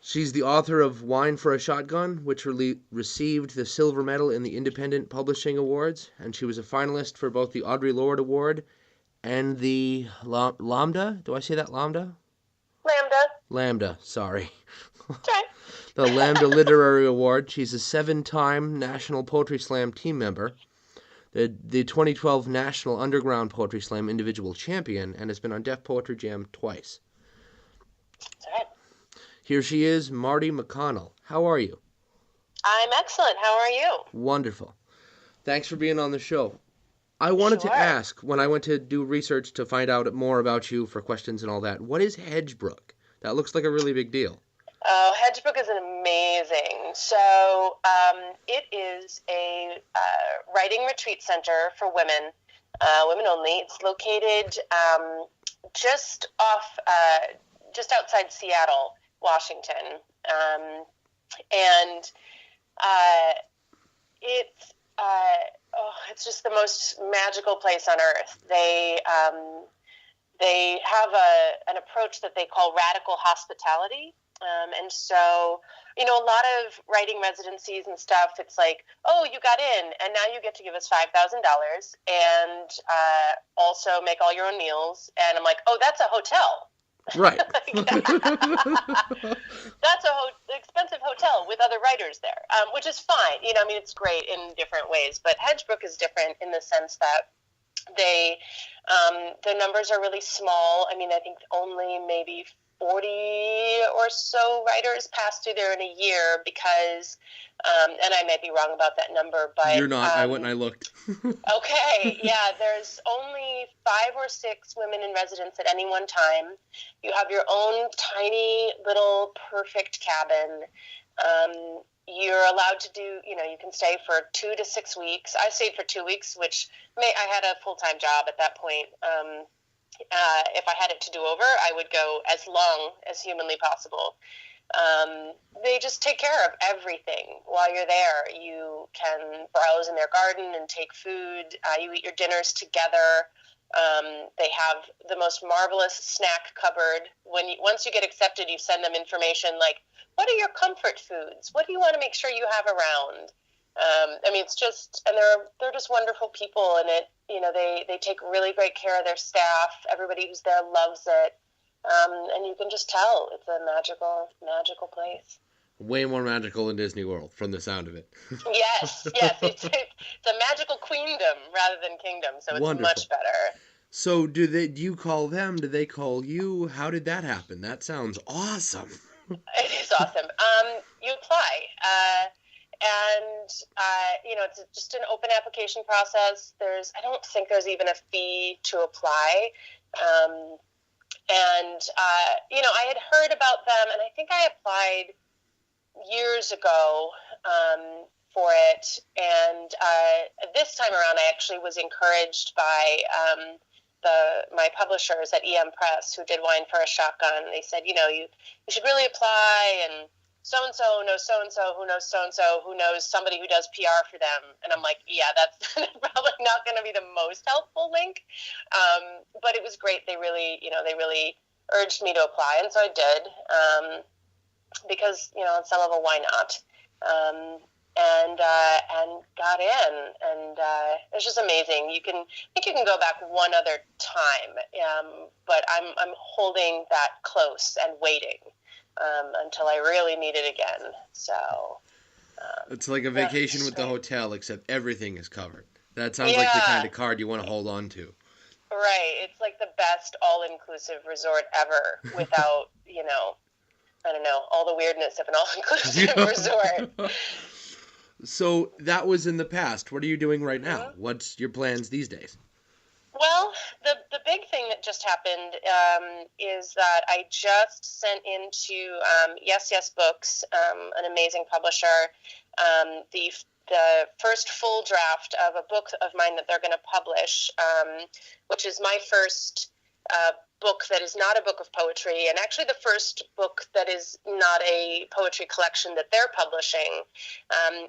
She's the author of Wine for a Shotgun, which received the silver medal in the Independent Publishing Awards, and she was a finalist for both the Audre Lorde Award and the Lambda. Do I say that Lambda? Lambda. Lambda, sorry. Okay. The Lambda Literary Award. She's a 7-time National Poetry Slam team member, the 2012 National Underground Poetry Slam individual champion, and has been on Def Poetry Jam twice. That's right. Here she is, Marty McConnel. How are you? I'm excellent. How are you? Wonderful. Thanks for being on the show. I wanted to ask, when I went to do research to find out more about you for questions and all that, what is Hedgebrook? That looks like a really big deal. Oh, Hedgebrook is amazing. So it is a writing retreat center for women, women only. It's located just outside Seattle, Washington, and it's just the most magical place on earth. They have an approach that they call radical hospitality. And so, a lot of writing residencies and stuff, it's like, oh, you got in, and now you get to give us $5,000 and also make all your own meals. And I'm like, oh, that's a hotel. Right. That's an expensive hotel with other writers there, which is fine. It's great in different ways. But Hedgebrook is different in the sense that their numbers are really small. I think only maybe 40 or so writers pass through there in a year because, and I might be wrong about that number, but... You're not. I went and I looked. Okay, yeah, there's only 5 or 6 women in residence at any one time. You have your own tiny little perfect cabin. You're allowed to do, you can stay for 2 to 6 weeks. I stayed for 2 weeks, I had a full-time job at that point. If I had it to do over, I would go as long as humanly possible. They just take care of everything while you're there. You can browse in their garden and take food. You eat your dinners together. They have the most marvelous snack cupboard. Once you get accepted, you send them information like, what are your comfort foods? What do you want to make sure you have around? It's just, and they're just wonderful people, and they take really great care of their staff. Everybody who's there loves it, and you can just tell it's a magical place. Way more magical than Disney World, from the sound of it. Yes, it's a magical queendom rather than kingdom, so it's Wonderful. Much better. So do you call them? Do they call you? How did that happen? That sounds awesome. It is awesome. You apply. And it's just an open application process. I don't think there's even a fee to apply. I had heard about them, and I think I applied years ago for it. And this time around, I actually was encouraged by my publishers at EM Press, who did Wine for a Shotgun. They said, you should really apply, and so-and-so knows so-and-so, who knows so-and-so, who knows somebody who does PR for them. And I'm like, yeah, that's probably not going to be the most helpful link. But it was great. They really urged me to apply. And so I did, because, on some level, why not? And got in, and it's just amazing. I think you can go back one other time, but I'm holding that close and waiting until I really need it again. So it's like a vacation with the hotel, except everything is covered. That sounds like the kind of card you want to hold on to. Right. It's like the best all-inclusive resort ever without, I don't know, all the weirdness of an all-inclusive resort. So that was in the past. What are you doing right now? Mm-hmm. What's your plans these days? Well, the big thing that just happened is that I just sent into Yes Yes Books, an amazing publisher, the first full draft of a book of mine that they're going to publish, which is my first book that is not a book of poetry, and actually the first book that is not a poetry collection that they're publishing.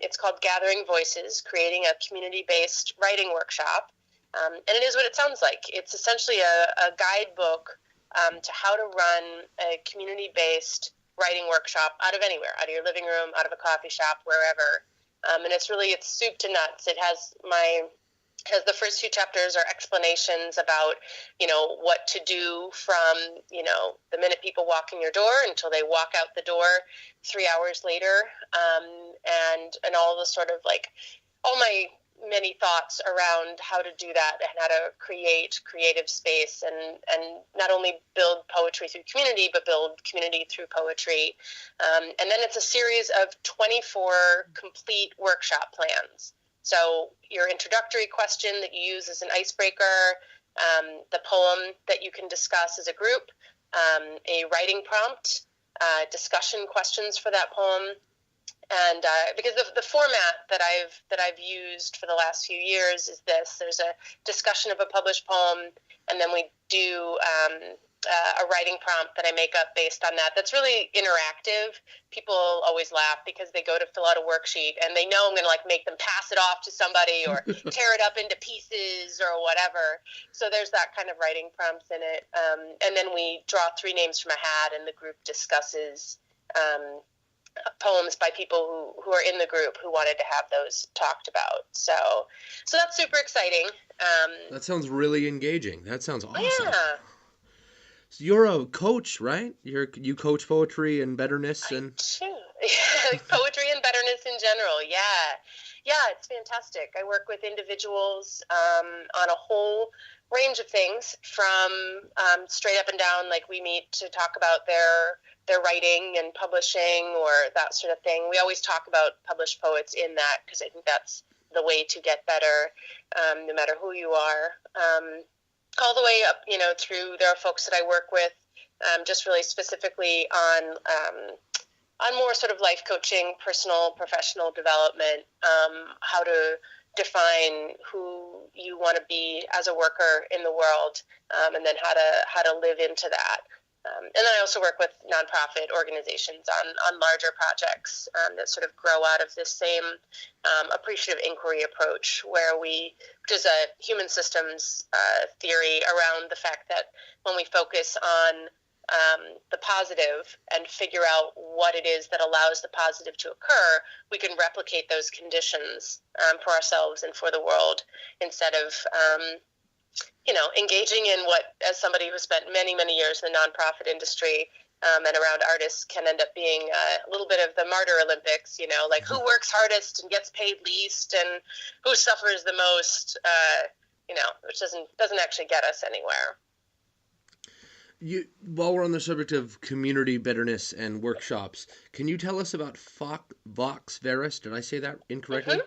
It's called Gathering Voices, Creating a Community-Based Writing Workshop. And it is what it sounds like. It's essentially a guidebook to how to run a community-based writing workshop out of anywhere, out of your living room, out of a coffee shop, wherever. And it's soup to nuts. It has the first few chapters are explanations about, what to do from, the minute people walk in your door until they walk out the door 3 hours later. And all the sort of like all my many thoughts around how to do that and how to create creative space and not only build poetry through community, but build community through poetry. And then it's a series of 24 complete workshop plans. So your introductory question that you use as an icebreaker, the poem that you can discuss as a group, a writing prompt, discussion questions for that poem. And because the format that I've used for the last few years is this: there's a discussion of a published poem, and then we do a writing prompt that I make up based on that. That's really interactive. People always laugh because they go to fill out a worksheet and they know I'm going to like make them pass it off to somebody or tear it up into pieces or whatever. So there's that kind of writing prompts in it. And then we draw 3 names from a hat, and the group discusses poems by people who are in the group who wanted to have those talked about. So that's super exciting. That sounds really engaging. That sounds awesome. Yeah. So you're a coach, right? You coach poetry and betterness and poetry and betterness in general. Yeah, it's fantastic. I work with individuals on a whole range of things, from straight up and down, like we meet to talk about their writing and publishing or that sort of thing. We always talk about published poets in that because I think that's the way to get better, no matter who you are. All the way up, through, there are folks that I work with just really specifically on more sort of life coaching, personal, professional development, how to define who you want to be as a worker in the world, and then how to live into that. And then I also work with nonprofit organizations on larger projects that sort of grow out of this same appreciative inquiry approach, which is a human systems theory around the fact that when we focus on the positive and figure out what it is that allows the positive to occur, we can replicate those conditions for ourselves and for the world, instead of engaging in what, as somebody who spent many, many years in the nonprofit industry and around artists, can end up being a little bit of the martyr Olympics, like who works hardest and gets paid least and who suffers the most, which doesn't actually get us anywhere. While we're on the subject of community betterness and workshops, can you tell us about Vox Veris? Did I say that incorrectly? Mm-hmm.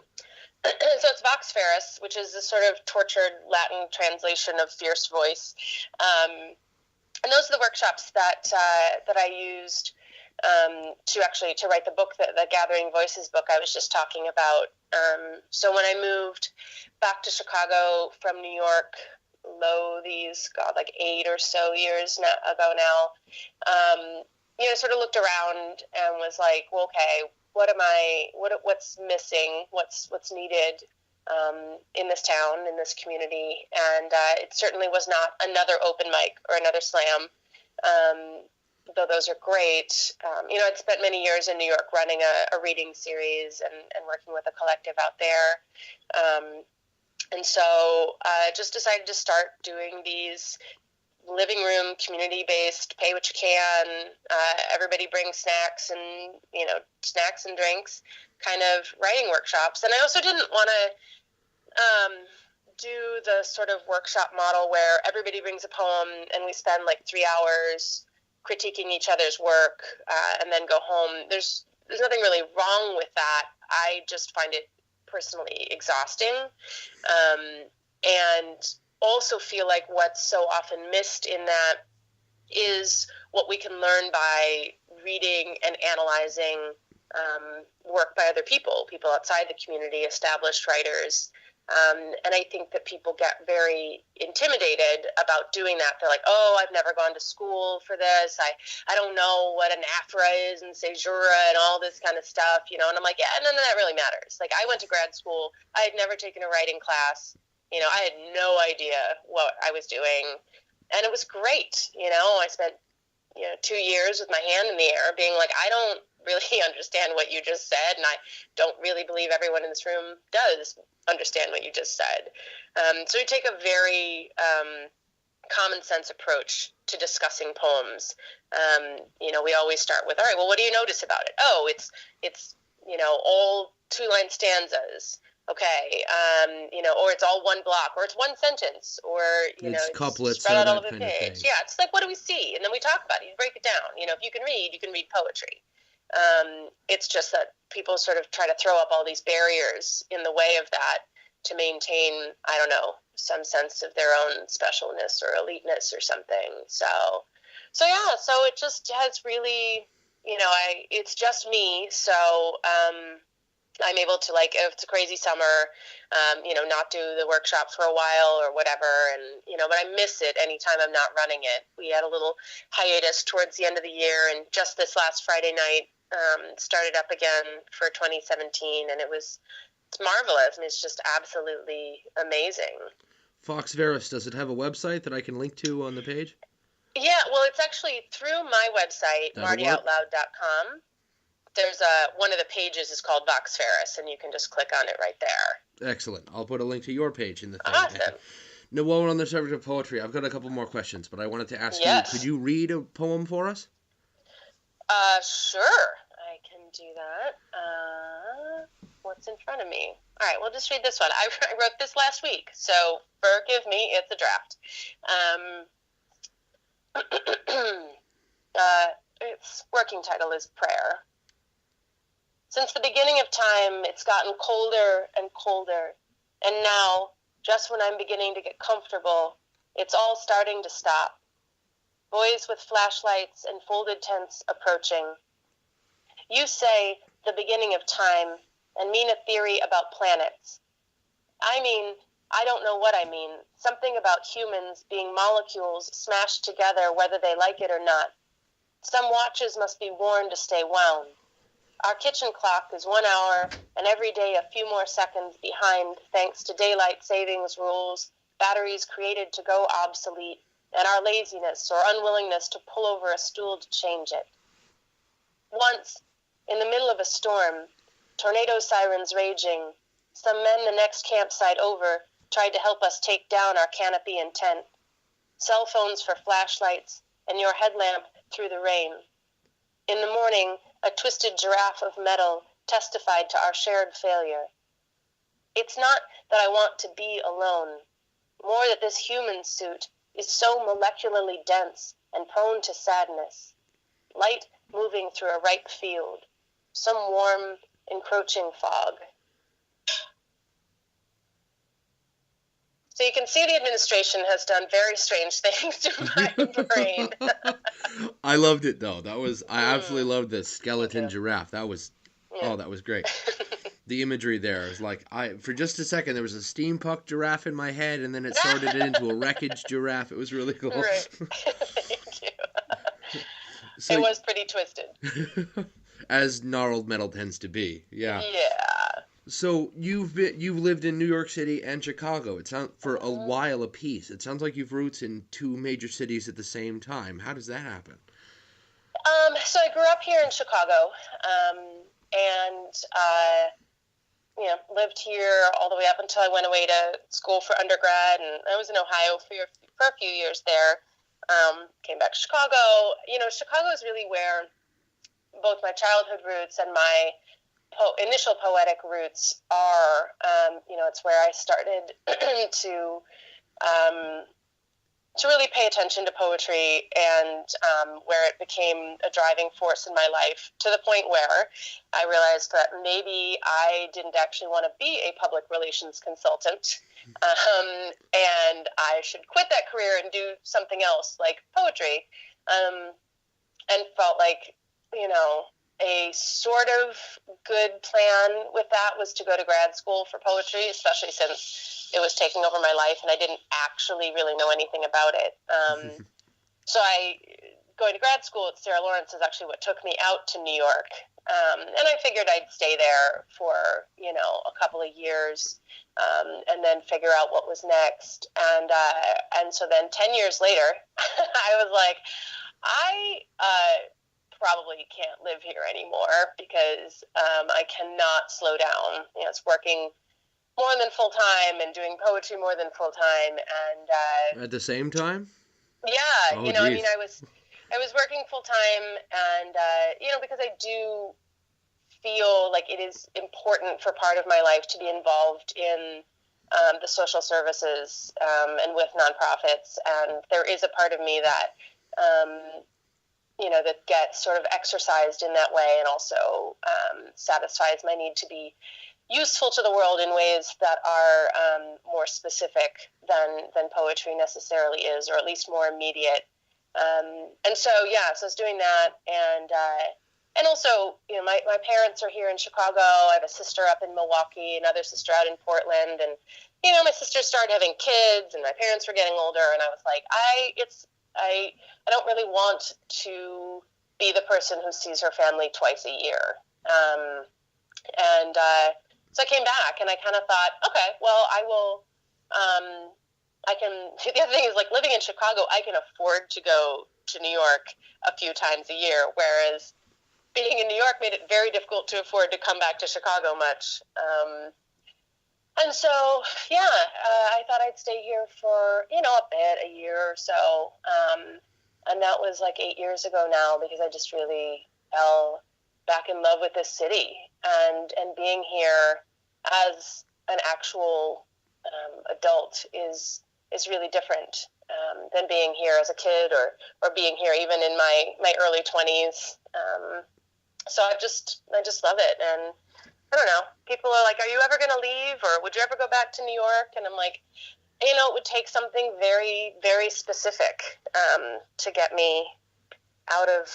So it's Vox Veris, which is a sort of tortured Latin translation of fierce voice. And those are the workshops that I used to write the book, the Gathering Voices book I was just talking about. So when I moved back to Chicago from New York, like 8 or so years ago now, sort of looked around and was like, well, okay, what's missing? What's needed in this town, in this community? And it certainly was not another open mic or another slam, though those are great. I'd spent many years in New York running a reading series and working with a collective out there. And so I just decided to start doing these living room, community-based, pay what you can, everybody brings snacks and drinks kind of writing workshops. And I also didn't want to do the sort of workshop model where everybody brings a poem and we spend like 3 hours critiquing each other's work and then go home. There's nothing really wrong with that. I just find it personally exhausting, and also feel like what's so often missed in that is what we can learn by reading and analyzing work by other people outside the community, established writers. And I think that people get very intimidated about doing that. They're like, oh, I've never gone to school for this. I don't know what an aphra is and caesura and all this kind of stuff, And I'm like, yeah, none of that really matters. Like, I went to grad school. I had never taken a writing class. I had no idea what I was doing. And it was great. I spent 2 years with my hand in the air, being like, I don't really understand what you just said, and I don't really believe everyone in this room does understand what you just said. So we take a very common sense approach to discussing poems. We always start with, all right, well, what do you notice about it? Oh, it's all 2-line stanzas. Okay, or it's all one block, or it's one sentence, or it's couplets, spread out all that over the kind of page. thing. Yeah, it's like, what do we see? And then we talk about it. You break it down. If you can read poetry. It's just that people sort of try to throw up all these barriers in the way of that to maintain, I don't know, some sense of their own specialness or eliteness or something. So it just has really, it's just me. So, I'm able to, like, if it's a crazy summer, not do the workshop for a while or whatever. And, but I miss it anytime I'm not running it. We had a little hiatus towards the end of the year, and just this last Friday night, started up again for 2017. And it's marvelous. I mean, it's just absolutely amazing. Fox Verus, does it have a website that I can link to on the page? Yeah, well, it's actually through my website, martyoutloud.com. There's one of the pages is called Vox Ferris, and you can just click on it right there. Excellent. I'll put a link to your page in the thing. Awesome. Now, while we're on the subject of poetry, I've got a couple more questions, but I wanted to ask you, could you read a poem for us? Sure. I can do that. What's in front of me? All right, we'll just read this one. I wrote this last week, so forgive me, it's a draft. Its working title is Prayer. Since the beginning of time, it's gotten colder and colder, and now, just when I'm beginning to get comfortable, it's all starting to stop. Boys with flashlights and folded tents approaching. You say the beginning of time and mean a theory about planets. I mean, I don't know what I mean. Something about humans being molecules smashed together whether they like it or not. Some watches must be worn to stay wound. Our kitchen clock is 1 hour and every day a few more seconds behind thanks to daylight savings rules, batteries created to go obsolete, and our laziness or unwillingness to pull over a stool to change it. Once, in the middle of a storm, tornado sirens raging, some men the next campsite over tried to help us take down our canopy and tent. Cell phones for flashlights and your headlamp through the rain. In the morning, a twisted giraffe of metal testified to our shared failure. It's not that I want to be alone, more that this human suit is so molecularly dense and prone to sadness. Light moving through a ripe field, some warm, encroaching fog. So you can see the administration has done very strange things to my brain. I loved it, though. I absolutely loved this skeleton giraffe. That was great. The imagery there is like, for just a second, there was a steampunk giraffe in my head, and then it sorted it into a wreckage giraffe. It was really cool. Right. Thank you. So, it was pretty twisted. As gnarled metal tends to be. Yeah. Yeah. So you've lived in New York City and Chicago. It sounds for a while apiece. It sounds like you've roots in two major cities at the same time. How does that happen? So I grew up here in Chicago, and lived here all the way up until I went away to school for undergrad, and I was in Ohio for a few years there. Came back to Chicago. Chicago is really where both my childhood roots and my initial poetic roots are. It's where I started to really pay attention to poetry, and where it became a driving force in my life, to the point where I realized that maybe I didn't actually want to be a public relations consultant, and I should quit that career and do something else like poetry, and felt like, a sort of good plan with that was to go to grad school for poetry, especially since it was taking over my life and I didn't actually really know anything about it. So going to grad school at Sarah Lawrence is actually what took me out to New York. And I figured I'd stay there for, a couple of years, and then figure out what was next. And so then 10 years later, I was like, I probably can't live here anymore because I cannot slow down. You know, it's working more than full time and doing poetry more than full time, and At the same time? yeah, Oh, you know, I mean, geez. I was working full time, and you know, because I do feel like it is important for part of my life to be involved in the social services and with nonprofits, and there is a part of me that you know, that gets sort of exercised in that way, and also satisfies my need to be useful to the world in ways that are more specific than poetry necessarily is, or at least more immediate. And so, yeah, so I was doing that, and also, you know, my parents are here in Chicago. I have a sister up in Milwaukee, another sister out in Portland, and you know, my sister started having kids, and my parents were getting older, and I was like, I don't really want to be the person who sees her family twice a year. And so I came back, and I kind of thought, okay, well, I will. I can. The other thing is, like, living in Chicago, I can afford to go to New York a few times a year, whereas being in New York made it very difficult to afford to come back to Chicago much. And so, yeah, I thought I'd stay here for, you know, a bit, a year or so. And that was like 8 years ago now, because I just really fell back in love with this city, and being here as an actual adult is really different than being here as a kid, or being here even in my early 20s. So I just love it. And I don't know, people are like, are you ever going to leave, or would you ever go back to New York? And I'm like, you know, it would take something very, very specific to get me out of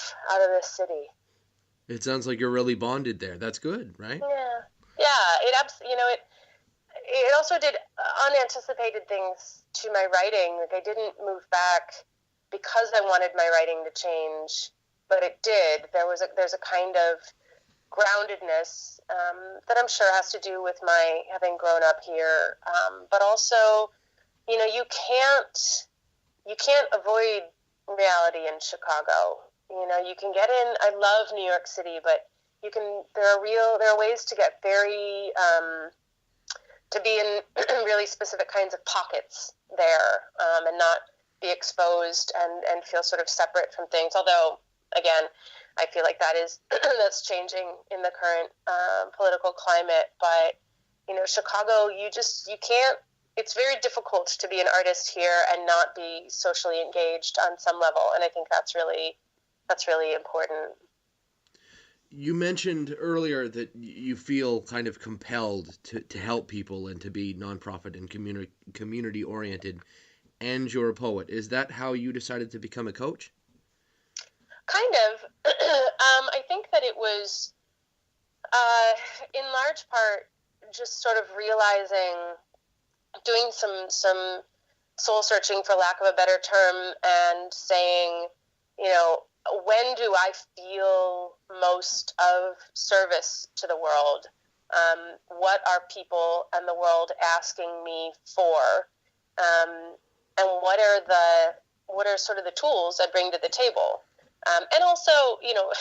this city. It sounds like you're really bonded there. That's good, right? Yeah. You know, it also did unanticipated things to my writing. Like, I didn't move back because I wanted my writing to change, but it did. There's a kind of groundedness that I'm sure has to do with my having grown up here, but also, you know, you can't avoid reality in Chicago. You know, you can get in. I love New York City, but there are ways to get very to be in really specific kinds of pockets there, and not be exposed and feel sort of separate from things. Although, again, I feel like that's changing in the current political climate. But, you know, Chicago, you can't. It's very difficult to be an artist here and not be socially engaged on some level, and I think that's really important. You mentioned earlier that you feel kind of compelled to help people and to be nonprofit and community oriented, and you're a poet. Is that how you decided to become a coach? Kind of. I think that it was, in large part, just sort of realizing, doing some soul searching, for lack of a better term, and saying, you know, when do I feel most of service to the world? What are people and the world asking me for? And what are sort of the tools I bring to the table? And also, you know,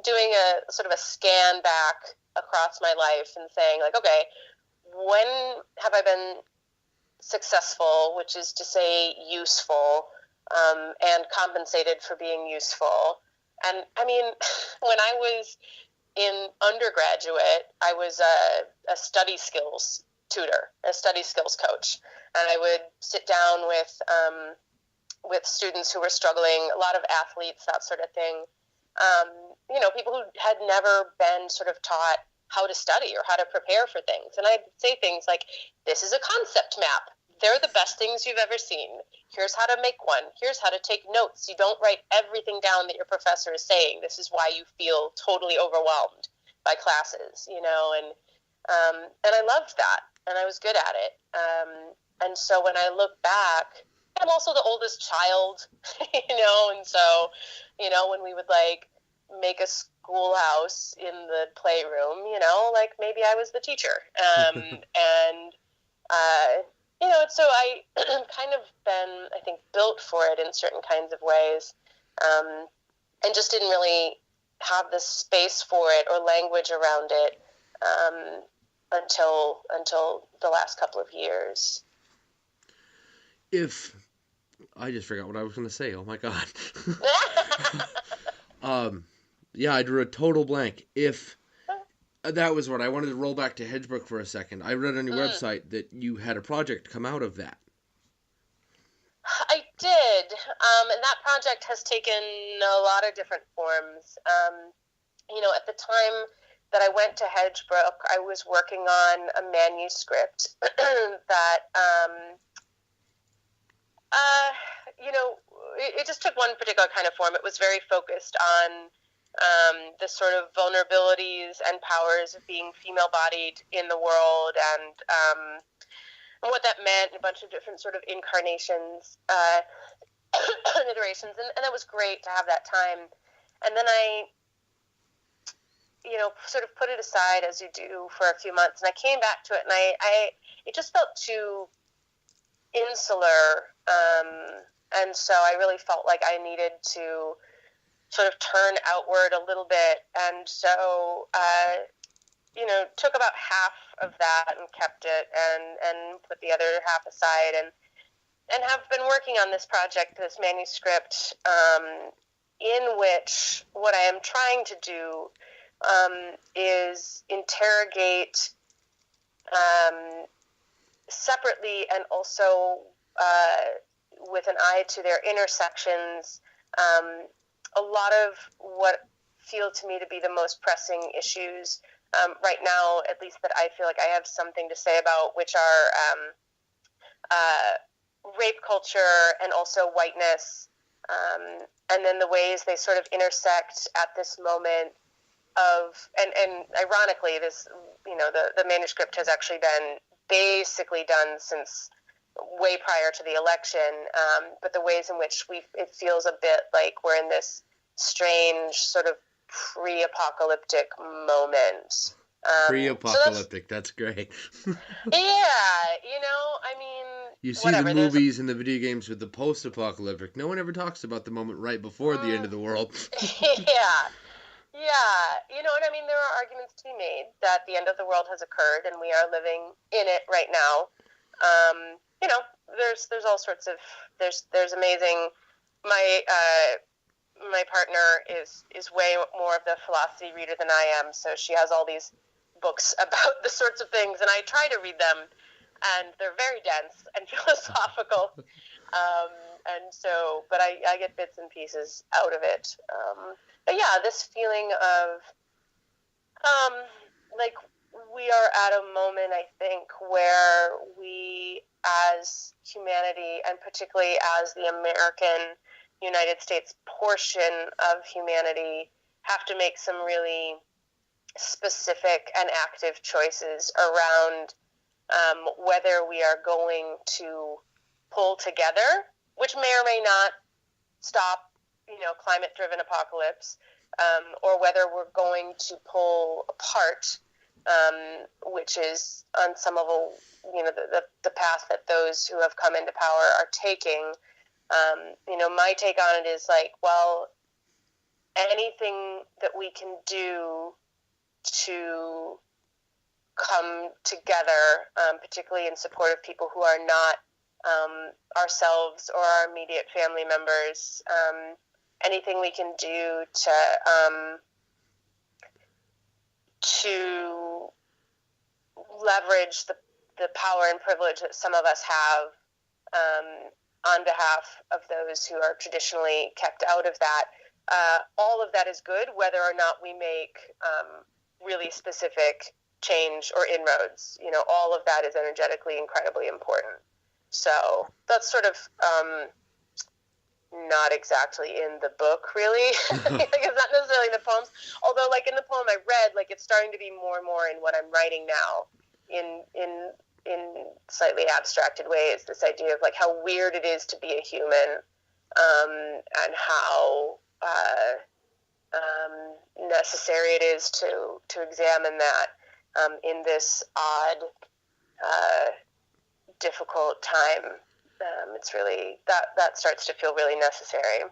doing a sort of a scan back across my life and saying, like, okay, when have I been successful, which is to say useful, and compensated for being useful? And I mean, when I was in undergraduate, I was a study skills tutor, a study skills coach, and I would sit down with students who were struggling, a lot of athletes, that sort of thing. You know, people who had never been sort of taught how to study or how to prepare for things. And I'd say things like, this is a concept map. They're the best things you've ever seen. Here's how to make one. Here's how to take notes. You don't write everything down that your professor is saying. This is why you feel totally overwhelmed by classes, you know, and I loved that, and I was good at it. And so when I look back, I'm also the oldest child, you know, and so, you know, when we would like make a schoolhouse in the playroom, you know, like maybe I was the teacher. And, you know, so I kind of been, I think, built for it in certain kinds of ways. and just didn't really have the space for it or language around it until the last couple of years. If I just forgot what I was going to say. Oh my god. Yeah, I drew a total blank. If that was what I wanted to roll back to Hedgebrook for a second. I read on your website that you had a project come out of that. I did, and that project has taken a lot of different forms. At the time that I went to Hedgebrook, I was working on a manuscript that, it just took one particular kind of form. It was very focused on the sort of vulnerabilities and powers of being female-bodied in the world, and what that meant, a bunch of different sort of incarnations and iterations, and that was great to have that time. And then I, sort of put it aside, as you do, for a few months, and I came back to it, and it just felt too insular, and so I really felt like I needed to sort of turn outward a little bit, and so took about half of that and kept it, and put the other half aside, and have been working on this project, this manuscript, in which what I am trying to do is interrogate separately and also with an eye to their intersections, a lot of what feel to me to be the most pressing issues right now, at least that I feel like I have something to say about, which are rape culture and also whiteness, and then the ways they sort of intersect at this moment of, and ironically, this, the manuscript has actually been basically done since way prior to the election, but the ways in which it feels a bit like we're in this strange sort of pre-apocalyptic moment. Pre-apocalyptic, so that's great. You see whatever, the movies and the video games with the post-apocalyptic. No one ever talks about the moment right before the end of the world. There are arguments to be made that the end of the world has occurred and we are living in it right now. There's all sorts of, there's amazing, my partner is way more of the philosophy reader than I am, so she has all these books about the sorts of things, and I try to read them, and they're very dense and philosophical, but I get bits and pieces out of it. But yeah, this feeling of, we are at a moment, I think, where we, as humanity, and particularly as the American United States portion of humanity, have to make some really specific and active choices around whether we are going to pull together, which may or may not stop, climate-driven apocalypse, or whether we're going to pull apart, which is on some level, the path that those who have come into power are taking. My take on it is anything that we can do to come together, particularly in support of people who are not ourselves or our immediate family members, anything we can do to leverage the power and privilege that some of us have on behalf of those who are traditionally kept out of that. All of that is good, whether or not we make really specific change or inroads. All of that is energetically incredibly important. So that's sort of not exactly in the book, really. It's not necessarily in the poems. Although, in the poem I read, it's starting to be more and more in what I'm writing now, in slightly abstracted ways. This idea of how weird it is to be a human, and how necessary it is to examine that in this odd, difficult time. It's really that starts to feel really necessary.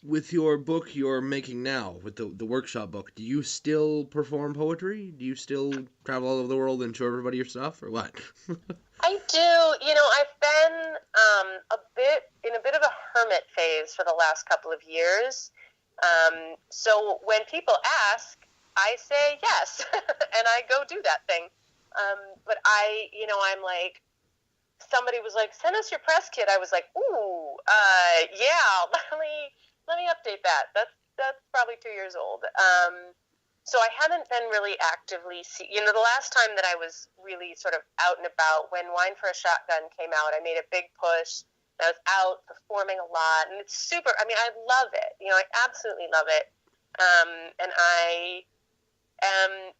with your book you're making now, with the workshop book, do you still perform poetry? Do you still travel all over the world and show everybody your stuff, or what? I do. I've been in a bit of a hermit phase for the last couple of years. So when people ask, I say yes, and I go do that thing. But I'm like, somebody was like, send us your press kit. I was like, ooh, yeah, let me update that. That's probably 2 years old. So I haven't been really actively the last time that I was really sort of out and about, when Wine for a Shotgun came out, I made a big push. I was out performing a lot, and it's super. I mean, I love it. I absolutely love it. And I am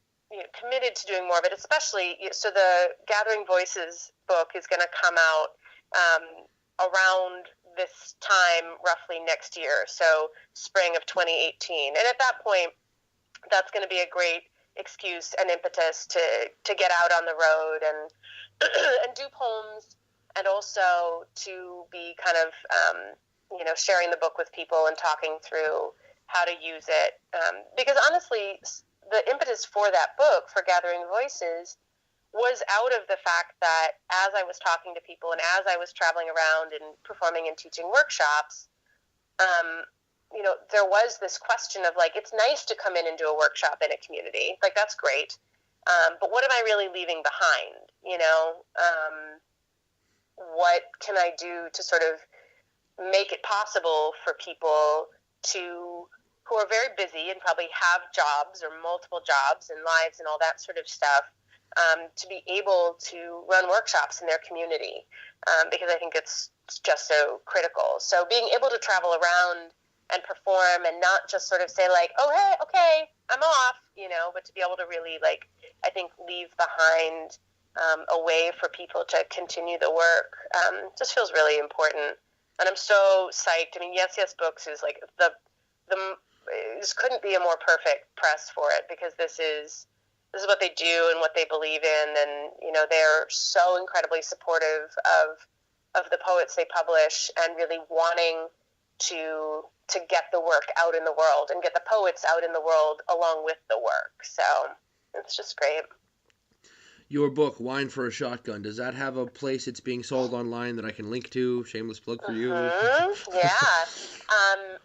committed to doing more of it, especially. So the Gathering Voices book is going to come out around this time, roughly next year, so spring of 2018. And at that point, that's going to be a great excuse and impetus to get out on the road and and do poems, and also to be kind of sharing the book with people and talking through how to use it. Because honestly, the impetus for that book, for Gathering Voices, was out of the fact that as I was talking to people and as I was traveling around and performing and teaching workshops, there was this question of like, it's nice to come in and do a workshop in a community. Like, that's great. But what am I really leaving behind? What can I do to sort of make it possible for people who are very busy and probably have jobs or multiple jobs and lives and all that sort of stuff, to be able to run workshops in their community, because I think it's just so critical. So being able to travel around and perform and not just sort of say like, oh, hey, okay, I'm off, but to be able to really, like, I think leave behind a way for people to continue the work, just feels really important. And I'm so psyched. I mean, Yes Yes Books is like this couldn't be a more perfect press for it, because this is what they do and what they believe in, and they're so incredibly supportive of the poets they publish, and really wanting to get the work out in the world and get the poets out in the world along with the work. So it's just great. Your book, Wine for a Shotgun, does that have a place it's being sold online that I can link to? Shameless plug for you. Yeah.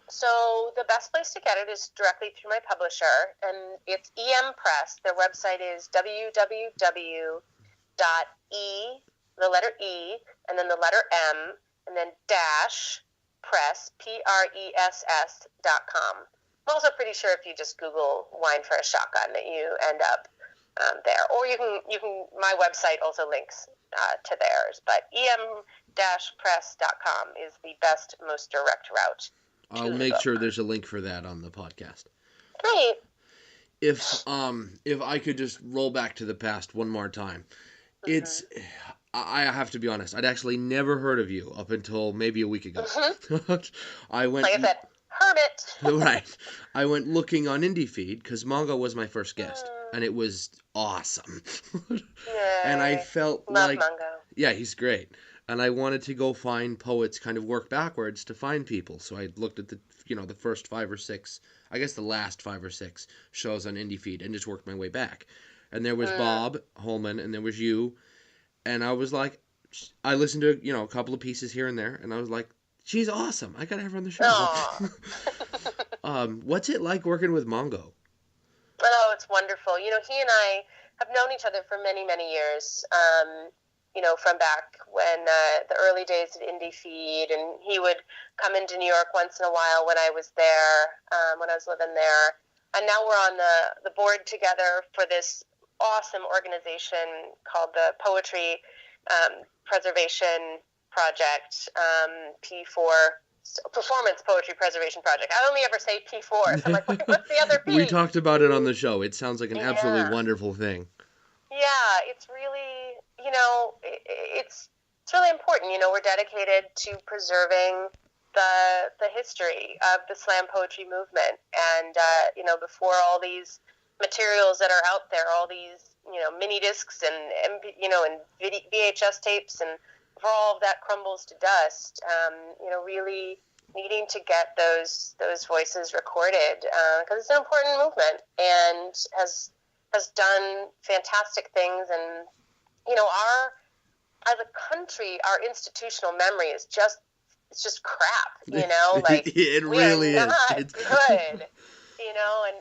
So the best place to get it is directly through my publisher, and it's EM Press. Their website is www.e, the letter E, and then the letter M, and then dash press, PRESS.com. I'm also pretty sure if you just Google Wine for a Shotgun that you end up there. Or you can, my website also links to theirs, but em-press.com is the best, most direct route. I'll make sure there's a link for that on the podcast. Great. If I could just roll back to the past one more time. Mm-hmm. I have to be honest, I'd actually never heard of you up until maybe a week ago. Mm-hmm. Like I said, hermit. Right. I went looking on IndieFeed because Mongo was my first guest, and it was awesome. And I felt Love like Mongo. Yeah, he's great. And I wanted to go find poets, kind of work backwards to find people. So I looked at the first 5 or 6, I guess the last 5 or 6 shows on IndieFeed, and just worked my way back. And there was Bob Holman, and there was you. And I was like, I listened to, a couple of pieces here and there, and I was like, she's awesome. I gotta have her on the show. What's it like working with Mongo? Oh, it's wonderful. He and I have known each other for many, many years. From back when the early days at IndieFeed, and he would come into New York once in a while when I was there, when I was living there. And now we're on the board together for this awesome organization called the Poetry Preservation Project, P4, Performance Poetry Preservation Project. I only ever say P4, so I'm like, what's the other P? We talked about it on the show. It sounds like an absolutely wonderful thing. Yeah, it's really, it's really important. We're dedicated to preserving the history of the slam poetry movement, and before all these materials that are out there, all these mini discs and and VHS tapes, and before all of that crumbles to dust, really needing to get those voices recorded, because it's an important movement and has done fantastic things. And our, as a country, our institutional memory is just crap. Like it we really are is. not good.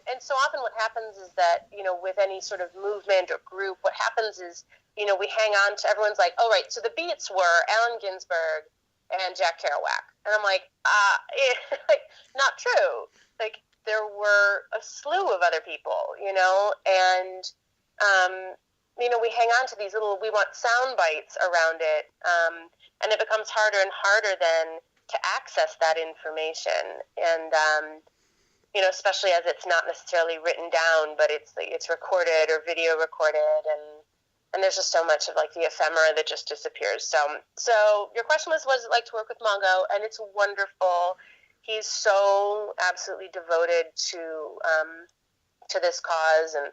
And so often what happens is that, with any sort of movement or group, what happens is, we hang on to, everyone's like, oh, right, so the Beats were Allen Ginsberg and Jack Kerouac. And I'm like, like, not true. Like, there were a slew of other people, and, we hang on to these little, we want sound bites around it, and it becomes harder and harder then to access that information. And, especially as it's not necessarily written down, but it's recorded or video recorded, and there's just so much of like the ephemera that just disappears. So your question was it like to work with Mongo? And it's wonderful. He's so absolutely devoted to this cause, and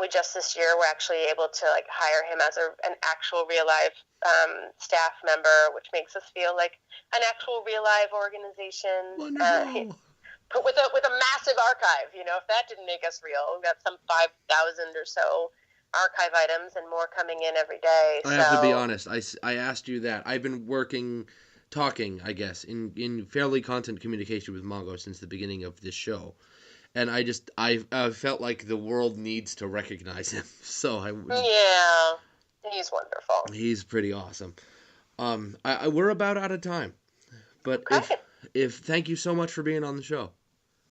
we just this year were actually able to like hire him as an actual real life staff member, which makes us feel like an actual real life organization. Wonderful. But with a massive archive, if that didn't make us real, we've got some 5,000 or so archive items and more coming in every day. I have to be honest. I asked you that. I've been talking, I guess, in fairly constant communication with Mongo since the beginning of this show. And I felt like the world needs to recognize him. So yeah, he's wonderful. He's pretty awesome. We're about out of time. But okay. if thank you so much for being on the show.